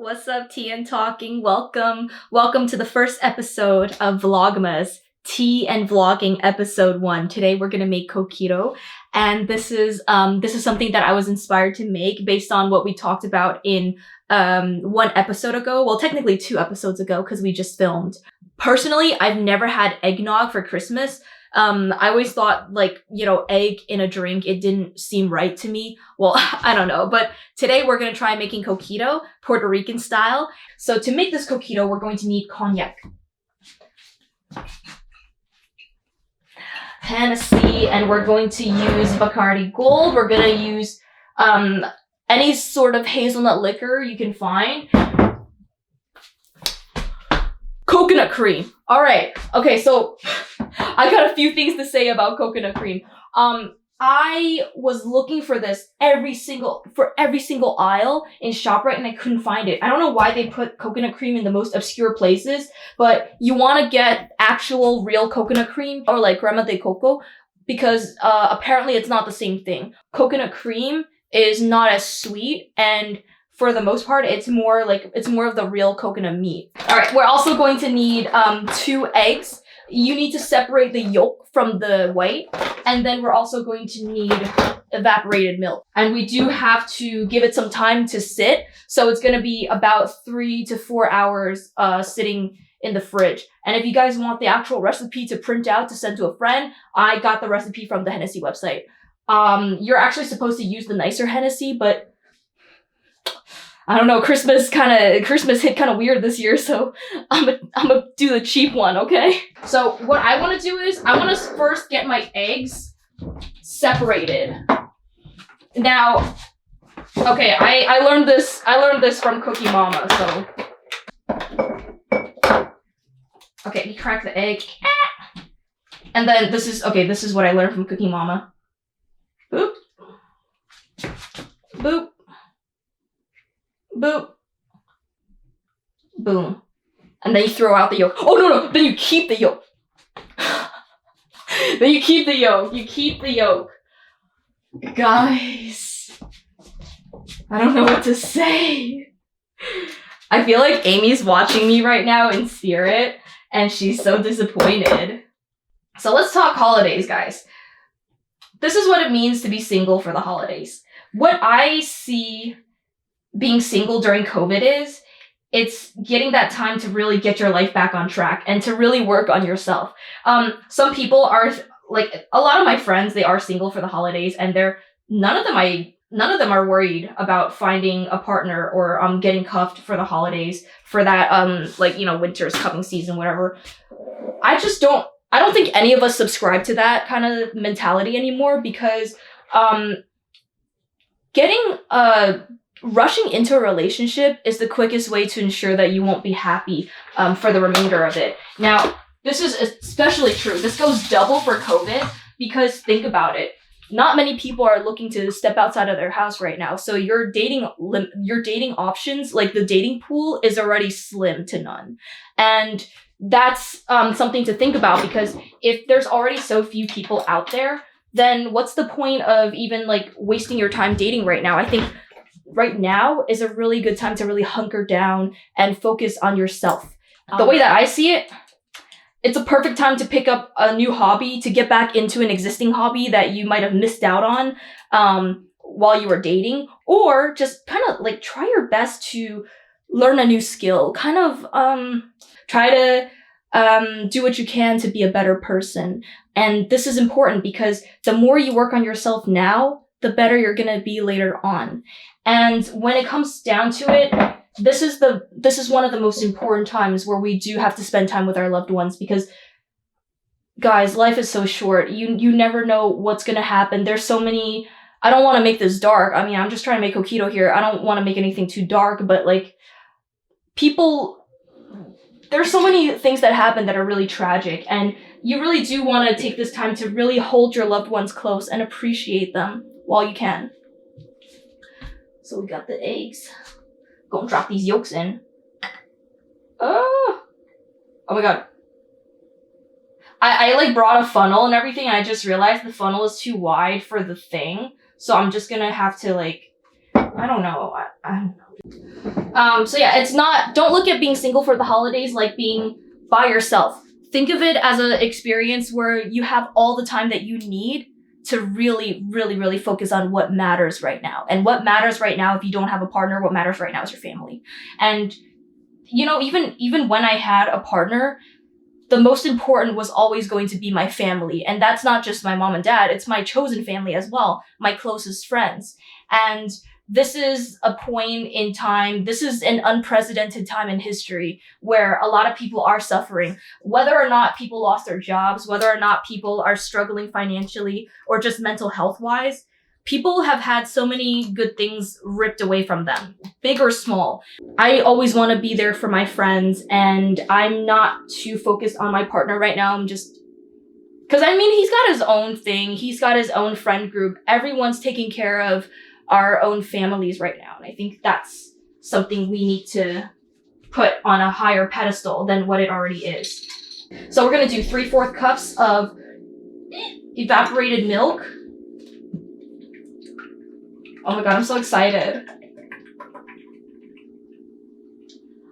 What's up, Tea and Talking? Welcome to the first episode of Vlogmas, Tea and Vlogging episode 1. Today we're gonna make Coquito, and this is something that I was inspired to make based on what we talked about in one episode ago. Well, technically 2 episodes ago because we just filmed. Personally, I've never had eggnog for Christmas. I always thought, egg in a drink, it didn't seem right to me. Well, I don't know. But today we're going to try making Coquito, Puerto Rican style. So to make this Coquito, we're going to need cognac, Hennessy, and we're going to use Bacardi Gold. We're going to use any sort of hazelnut liquor you can find. Coconut cream. All right. Okay, so I got a few things to say about coconut cream. I was looking for this every single aisle in ShopRite and I couldn't find it. I don't know why they put coconut cream in the most obscure places, but you want to get actual real coconut cream or like crema de coco because apparently it's not the same thing. Coconut cream is not as sweet, and for the most part, it's more of the real coconut meat. All right, we're also going to need 2 eggs. You need to separate the yolk from the white, and then we're also going to need evaporated milk. And we do have to give it some time to sit, so it's going to be about 3 to 4 hours sitting in the fridge. And if you guys want the actual recipe to print out to send to a friend, I got the recipe from the Hennessy website. You're actually supposed to use the nicer Hennessy, but I don't know, Christmas hit kind of weird this year, so I'm gonna do the cheap one, okay? So what I want to do is I want to first get my eggs separated. Now, okay, I learned this from Cookie Mama, so okay, you crack the egg. And then this is what I learned from Cookie Mama. Boop. Boop. Boop. Boom. And then you throw out the yolk. Oh, no. Then you keep the yolk. You keep the yolk. Guys. I don't know what to say. I feel like Amy's watching me right now in spirit, and she's so disappointed. So let's talk holidays, guys. This is what it means to be single for the holidays. What I see being single during COVID it's getting that time to really get your life back on track and to really work on yourself. Some people are like, a lot of my friends, they are single for the holidays, and none of them are worried about finding a partner or getting cuffed for the holidays for that winter's coming season, whatever. I don't think any of us subscribe to that kind of mentality anymore because rushing into a relationship is the quickest way to ensure that you won't be happy for the remainder of it. Now, this is especially true. This goes double for COVID because think about it. Not many people are looking to step outside of their house right now. So your dating options, like the dating pool, is already slim to none. And that's something to think about because if there's already so few people out there, then what's the point of even wasting your time dating right now? I think right now is a really good time to really hunker down and focus on yourself. The way that I see it, it's a perfect time to pick up a new hobby, to get back into an existing hobby that you might have missed out on while you were dating, or just kind of try your best to learn a new skill. Kind of try to do what you can to be a better person. And this is important because the more you work on yourself now, the better you're going to be later on. And when it comes down to it, this is one of the most important times where we do have to spend time with our loved ones because, guys, life is so short. You never know what's going to happen. There's so many. I don't want to make this dark. I mean, I'm just trying to make Coquito here. I don't want to make anything too dark, but there's so many things that happen that are really tragic, and you really do want to take this time to really hold your loved ones close and appreciate them while you can. So we got the eggs. Gonna drop these yolks in. Oh my god. I brought a funnel and everything, and I just realized the funnel is too wide for the thing. So I'm just gonna have to I don't know. I don't know. So yeah, don't look at being single for the holidays like being by yourself. Think of it as an experience where you have all the time that you need to really, really, really focus on what matters right now. And what matters right now, if you don't have a partner, what matters right now is your family. And, even when I had a partner, the most important was always going to be my family. And that's not just my mom and dad, it's my chosen family as well, my closest friends. And this is a point in time, this is an unprecedented time in history where a lot of people are suffering. Whether or not people lost their jobs, whether or not people are struggling financially or just mental health wise, people have had so many good things ripped away from them, big or small. I always want to be there for my friends, and I'm not too focused on my partner right now. I'm just, because he's got his own thing. He's got his own friend group. Everyone's taking care of our own families right now. And I think that's something we need to put on a higher pedestal than what it already is. So we're going to do 3/4 cups of evaporated milk. Oh my god, I'm so excited.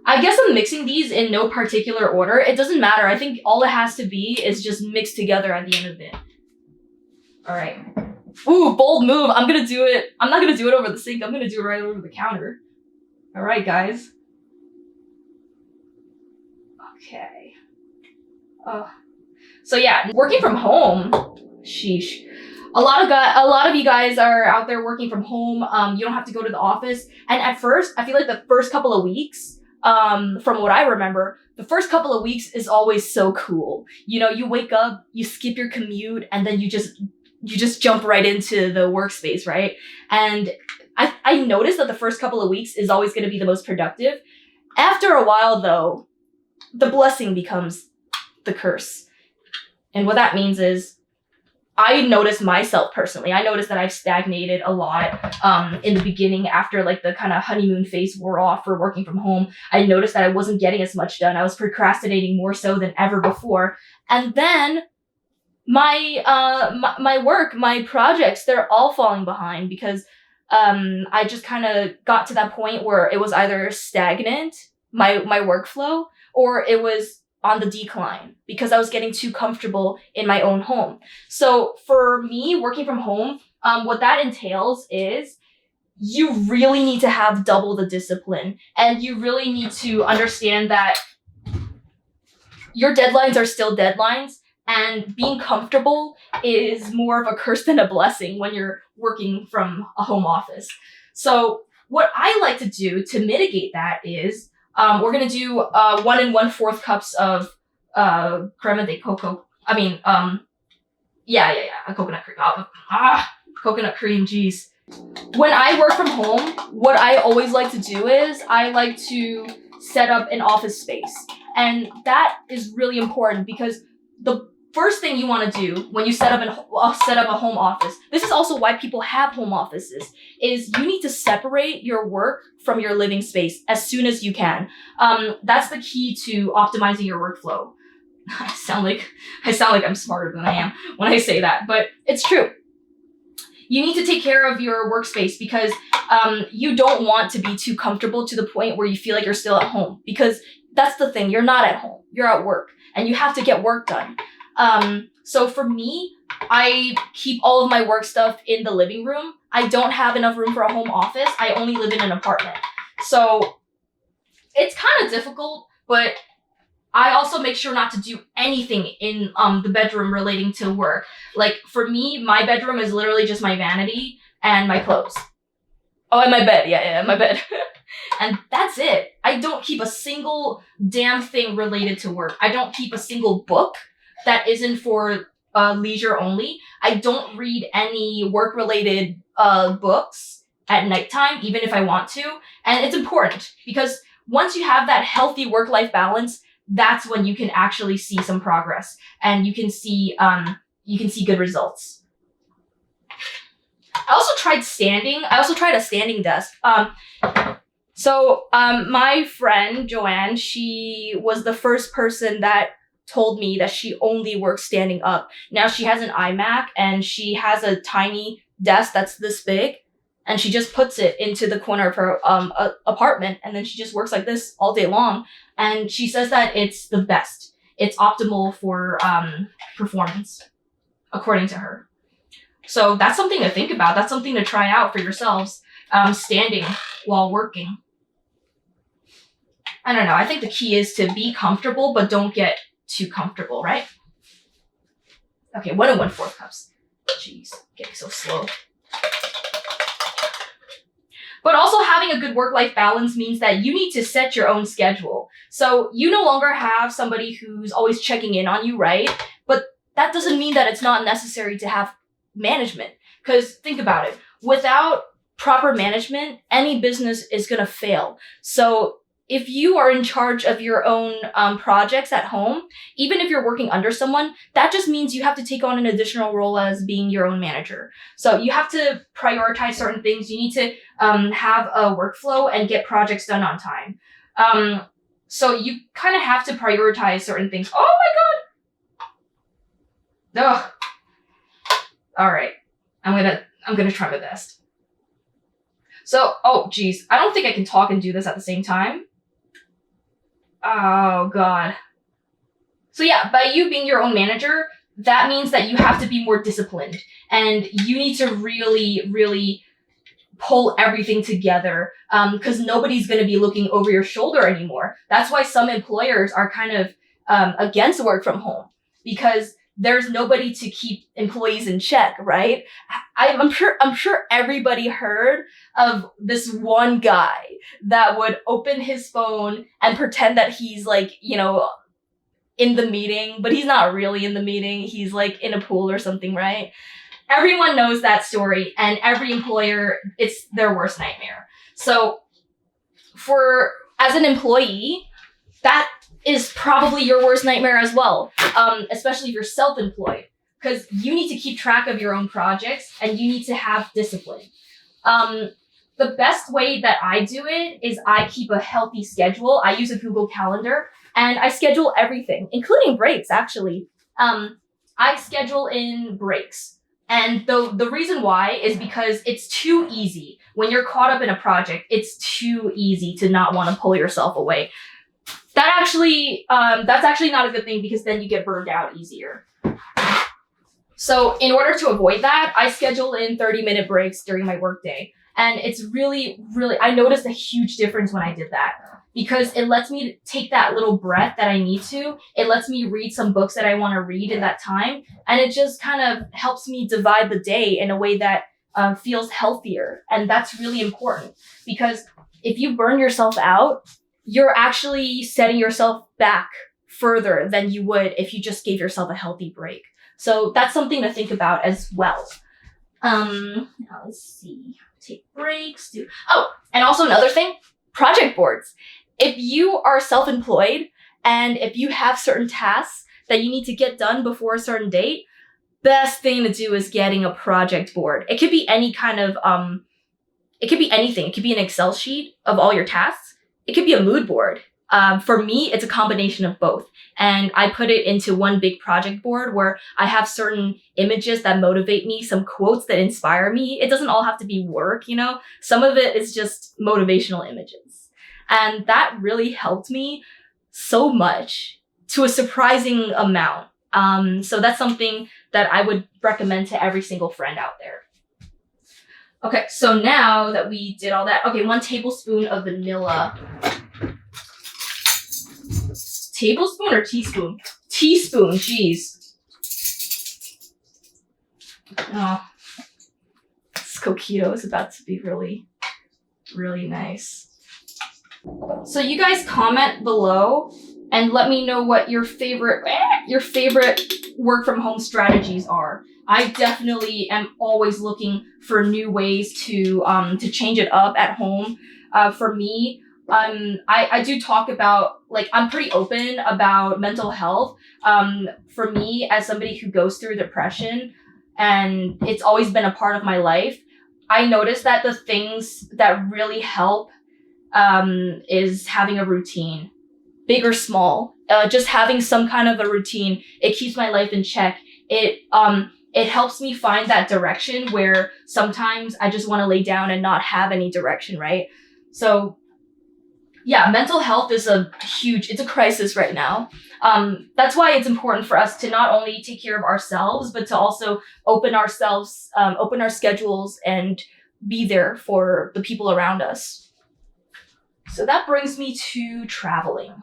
I guess I'm mixing these in no particular order. It doesn't matter. I think all it has to be is just mixed together at the end of it. All right. Ooh, bold move. I'm gonna do it. I'm not gonna do it over the sink. I'm gonna do it right over the counter. All right, guys. Okay. So yeah, working from home. Sheesh. A lot of you guys are out there working from home. You don't have to go to the office. And at first, I feel like the first couple of weeks, from what I remember, the first couple of weeks is always so cool. You wake up, you skip your commute, and then you just jump right into the workspace, right? And I noticed that the first couple of weeks is always going to be the most productive. After a while, though, the blessing becomes the curse. And what that means is, I noticed myself personally. I noticed that I've stagnated a lot in the beginning after like the kind of honeymoon phase wore off for working from home. I noticed that I wasn't getting as much done. I was procrastinating more so than ever before. And then my work, my projects, they're all falling behind because I just kind of got to that point where it was either stagnant, my workflow, or it was on the decline because I was getting too comfortable in my own home. So for me, working from home, what that entails is you really need to have double the discipline, and you really need to understand that your deadlines are still deadlines, and being comfortable is more of a curse than a blessing when you're working from a home office. So what I like to do to mitigate that is we're going to do 1 1/4 cups of crema de coco. Coconut cream. Coconut cream, geez. When I work from home, what I always like to do is I like to set up an office space. And that is really important because the first thing you want to do when you set up a home office, this is also why people have home offices, is you need to separate your work from your living space as soon as you can. That's the key to optimizing your workflow. I sound like I'm smarter than I am when I say that, but it's true. You need to take care of your workspace because you don't want to be too comfortable to the point where you feel like you're still at home, because that's the thing. You're not at home. You're at work, and you have to get work done. So for me, I keep all of my work stuff in the living room. I don't have enough room for a home office. I only live in an apartment. So it's kind of difficult, but I also make sure not to do anything in the bedroom relating to work. Like for me, my bedroom is literally just my vanity and my clothes. Oh, and my bed. Yeah, my bed. And that's it. I don't keep a single damn thing related to work. I don't keep a single book that isn't for leisure only. I don't read any work-related books at nighttime, even if I want to. And it's important because once you have that healthy work-life balance, that's when you can actually see some progress and you can see good results. I also tried a standing desk. So my friend Joanne, she was the first person that told me that she only works standing up. Now she has an iMac and she has a tiny desk that's this big, and she just puts it into the corner of her apartment, and then she just works like this all day long. And she says that it's the best. It's optimal for performance, according to her. So that's something to think about. That's something to try out for yourselves, standing while working. I don't know. I think the key is to be comfortable, but don't get too comfortable, right? Okay, 1 1/4 cups. Jeez, getting so slow. But also having a good work-life balance means that you need to set your own schedule. So you no longer have somebody who's always checking in on you, right? But that doesn't mean that it's not necessary to have management. Because think about it. Without proper management, any business is going to fail. So if you are in charge of your own projects at home, even if you're working under someone, that just means you have to take on an additional role as being your own manager. So you have to prioritize certain things. You need to have a workflow and get projects done on time. So you kind of have to prioritize certain things. Oh my God. Ugh. All right. I'm gonna try my best. So, oh geez, I don't think I can talk and do this at the same time. Oh God. So yeah, by you being your own manager, that means that you have to be more disciplined, and you need to really, really pull everything together, because nobody's going to be looking over your shoulder anymore. That's why some employers are kind of against work from home, because there's nobody to keep employees in check, right? I'm sure everybody heard of this one guy that would open his phone and pretend that he's like, in the meeting, but he's not really in the meeting. He's like in a pool or something, right? Everyone knows that story, and every employer, it's their worst nightmare. So as an employee, that is probably your worst nightmare as well, especially if you're self-employed, because you need to keep track of your own projects and you need to have discipline. The best way that I do it is I keep a healthy schedule. I use a Google Calendar, and I schedule everything, including breaks, actually. I schedule in breaks. And the reason why is because it's too easy. When you're caught up in a project, it's too easy to not want to pull yourself away. That's actually not a good thing, because then you get burned out easier. So in order to avoid that, I schedule in 30-minute breaks during my workday. And it's really, really, I noticed a huge difference when I did that, because it lets me take that little breath that I need to. It lets me read some books that I want to read in that time. And it just kind of helps me divide the day in a way that feels healthier. And that's really important, because if you burn yourself out, you're actually setting yourself back further than you would if you just gave yourself a healthy break. So that's something to think about as well. Now let's see. Take breaks. And also another thing, project boards. If you are self-employed and if you have certain tasks that you need to get done before a certain date, best thing to do is getting a project board. It could be any kind of, it could be anything. It could be an Excel sheet of all your tasks. It could be a mood board. For me, it's a combination of both. And I put it into one big project board where I have certain images that motivate me, some quotes that inspire me. It doesn't all have to be work, Some of it is just motivational images. And that really helped me so much, to a surprising amount. So that's something that I would recommend to every single friend out there. Okay, so now that we did all that, 1 tablespoon of vanilla. Tablespoon or teaspoon? Teaspoon, jeez. Oh, this Coquito is about to be really, really nice. So you guys comment below and let me know what your favorite work from home strategies are. I definitely am always looking for new ways to change it up at home. For me, I do talk about, I'm pretty open about mental health. For me, as somebody who goes through depression, and it's always been a part of my life, I noticed that the things that really help is having a routine, big or small. Just having some kind of a routine, it keeps my life in check. it helps me find that direction where sometimes I just want to lay down and not have any direction, right? So yeah, mental health is it's a crisis right now. That's why it's important for us to not only take care of ourselves, but to also open our schedules and be there for the people around us. So that brings me to traveling.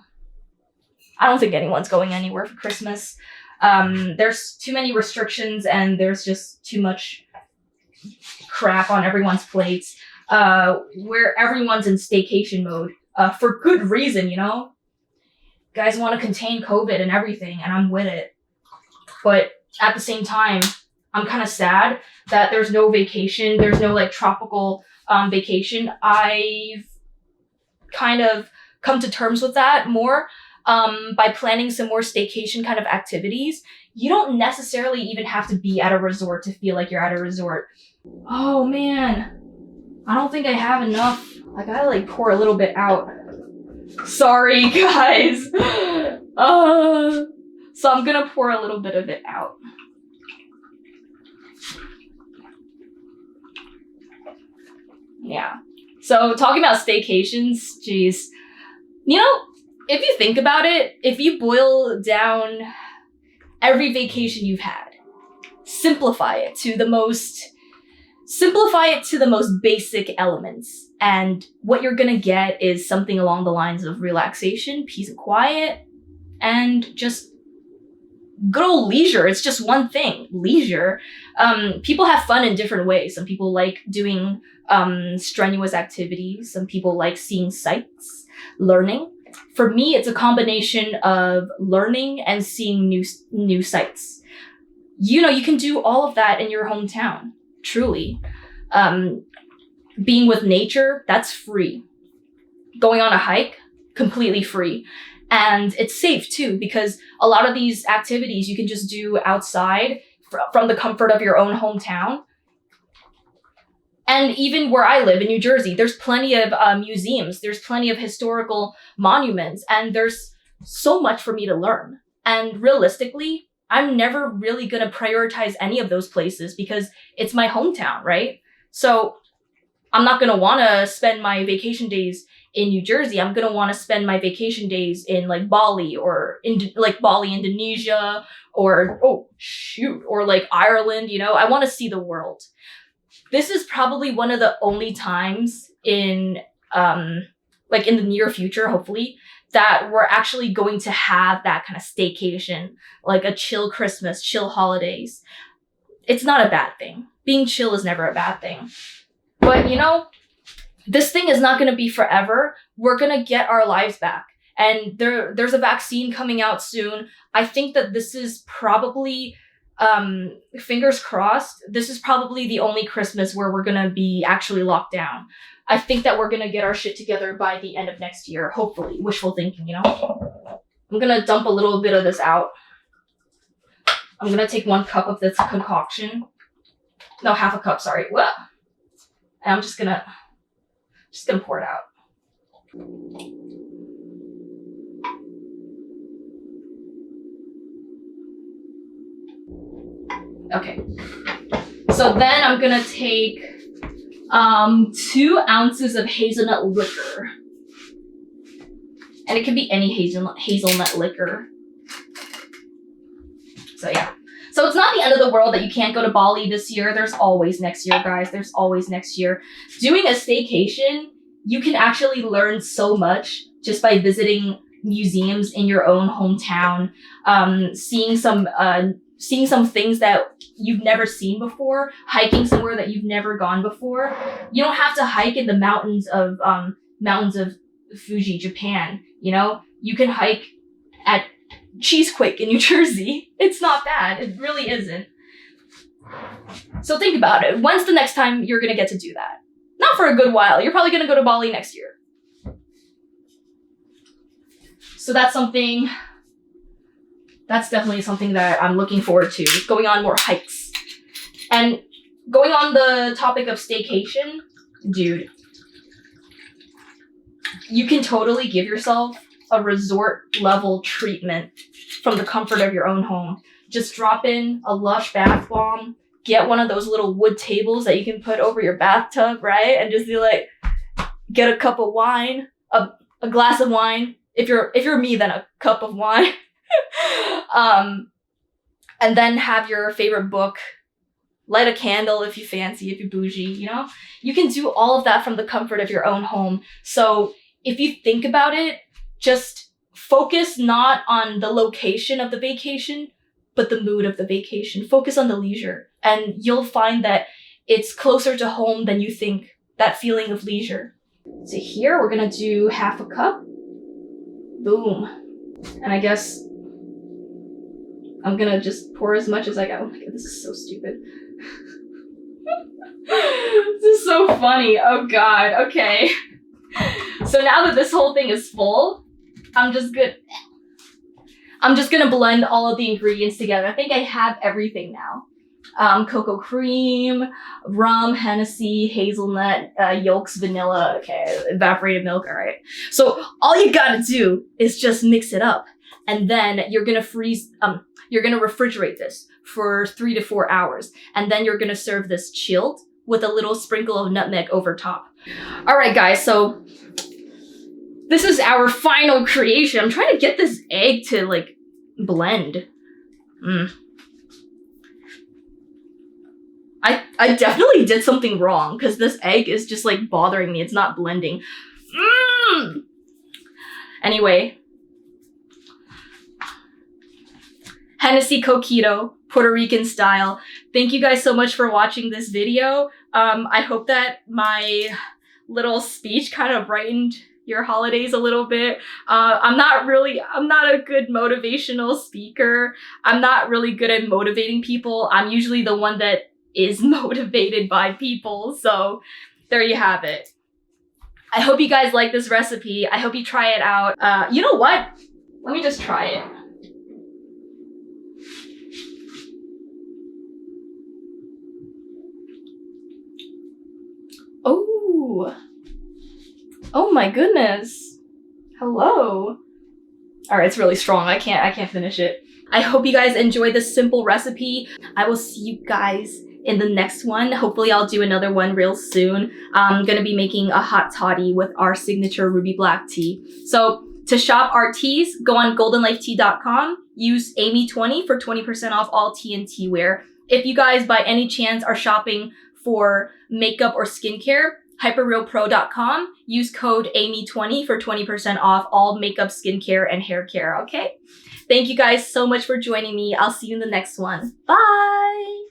I don't think anyone's going anywhere for Christmas. There's too many restrictions and there's just too much crap on everyone's plates, where everyone's in staycation mode. For good reason, you know? Guys want to contain COVID and everything, and I'm with it. But at the same time, I'm kind of sad that there's no vacation. There's no like tropical vacation. I've kind of come to terms with that more by planning some more staycation kind of activities. You don't necessarily even have to be at a resort to feel like you're at a resort. Oh man, I don't think I have enough. I gotta like pour a little bit out. Sorry guys. So I'm gonna pour a little bit of it out. Yeah. So talking about staycations, geez. You know, if you think about it, if you boil down every vacation you've had, simplify it to the most basic elements. And what you're gonna get is something along the lines of relaxation, peace and quiet, and just good old leisure. It's just one thing, leisure. People have fun in different ways. Some people like doing strenuous activities. Some people like seeing sights, learning. For me, it's a combination of learning and seeing new sights. You know, you can do all of that in your hometown, truly. Being with nature, that's free. Going on a hike, completely free. And it's safe too, because a lot of these activities you can just do outside from the comfort of your own hometown. And even where I live in New Jersey, there's plenty of museums, there's plenty of historical monuments, and there's so much for me to learn. And realistically, I'm never really gonna prioritize any of those places because it's my hometown, right? So I'm not gonna wanna spend my vacation days in New Jersey. I'm gonna wanna spend my vacation days in like Bali or Bali, Indonesia, or or like Ireland, you know? I wanna see the world. This is probably one of the only times in the near future, hopefully, that we're actually going to have that kind of staycation, like a chill Christmas, chill holidays. It's not a bad thing. Being chill is never a bad thing. But, you know, this thing is not going to be forever. We're going to get our lives back. And there's a vaccine coming out soon. I think that this is probably, fingers crossed, this is probably the only Christmas where we're going to be actually locked down. I think that we're going to get our shit together by the end of next year, hopefully. Wishful thinking, you know? I'm going to dump a little bit of this out. I'm going to take 1 cup of this concoction. No, half a cup, sorry. Well, and I'm just gonna pour it out. Okay. So then I'm gonna take 2 ounces of hazelnut liquor. And it can be any hazelnut liquor. So yeah. So it's not the end of the world that you can't go to Bali this year. There's always next year, guys. There's always next year. Doing a staycation, you can actually learn so much just by visiting museums in your own hometown, seeing some things that you've never seen before, hiking somewhere that you've never gone before. You don't have to hike in the mountains of Fuji, Japan. You know, you can hike at Cheesequake in New Jersey. It's not bad. It really isn't. So think about it. When's the next time you're gonna get to do that? Not for a good while. You're probably gonna go to Bali next year. So that's definitely something that I'm looking forward to. Going on more hikes. And going on the topic of staycation, dude, you can totally give yourself a resort level treatment from the comfort of your own home. just drop in a Lush bath bomb, get one of those little wood tables that you can put over your bathtub, right? And just be like, get a cup of wine, a glass of wine. If you're me, then a cup of wine. And then have your favorite book, light a candle if you fancy, if you're bougie, you know? You can do all of that from the comfort of your own home. So if you think about it, just focus not on the location of the vacation, but the mood of the vacation. Focus on the leisure. And you'll find that it's closer to home than you think, that feeling of leisure. So here we're gonna do half a cup. Boom. And I guess I'm gonna just pour as much as I got. Oh my god, this is so stupid. This is so funny. Oh god, okay. So now that this whole thing is full, I'm just gonna blend all of the ingredients together. I think I have everything now. Cocoa cream, rum, Hennessy, hazelnut, yolks, vanilla, okay, evaporated milk, all right. So all you gotta do is just mix it up. And then you're gonna refrigerate this for 3 to 4 hours. And then you're gonna serve this chilled with a little sprinkle of nutmeg over top. All right, guys, so this is our final creation. I'm trying to get this egg to like blend. I definitely did something wrong because this egg is just like bothering me. It's not blending. Anyway. Hennessy Coquito, Puerto Rican style. Thank you guys so much for watching this video. I hope that my little speech kind of brightened your holidays a little bit. I'm not a good motivational speaker. I'm not really good at motivating people. I'm usually the one that is motivated by people. So there you have it. I hope you guys like this recipe. I hope you try it out. You know what? Let me just try it. Oh my goodness. Hello. All right, it's really strong. I can't finish it. I hope you guys enjoyed this simple recipe. I will see you guys in the next one. Hopefully I'll do another one real soon. I'm gonna be making a hot toddy with our signature ruby black tea. So to shop our teas, go on goldenlifetea.com, use Amy20 for 20% off all tea and teaware. If you guys by any chance are shopping for makeup or skincare, hyperrealpro.com, use code Amy20 for 20% off all makeup, skincare, and hair care, okay? Thank you guys so much for joining me. I'll see you in the next one. Bye!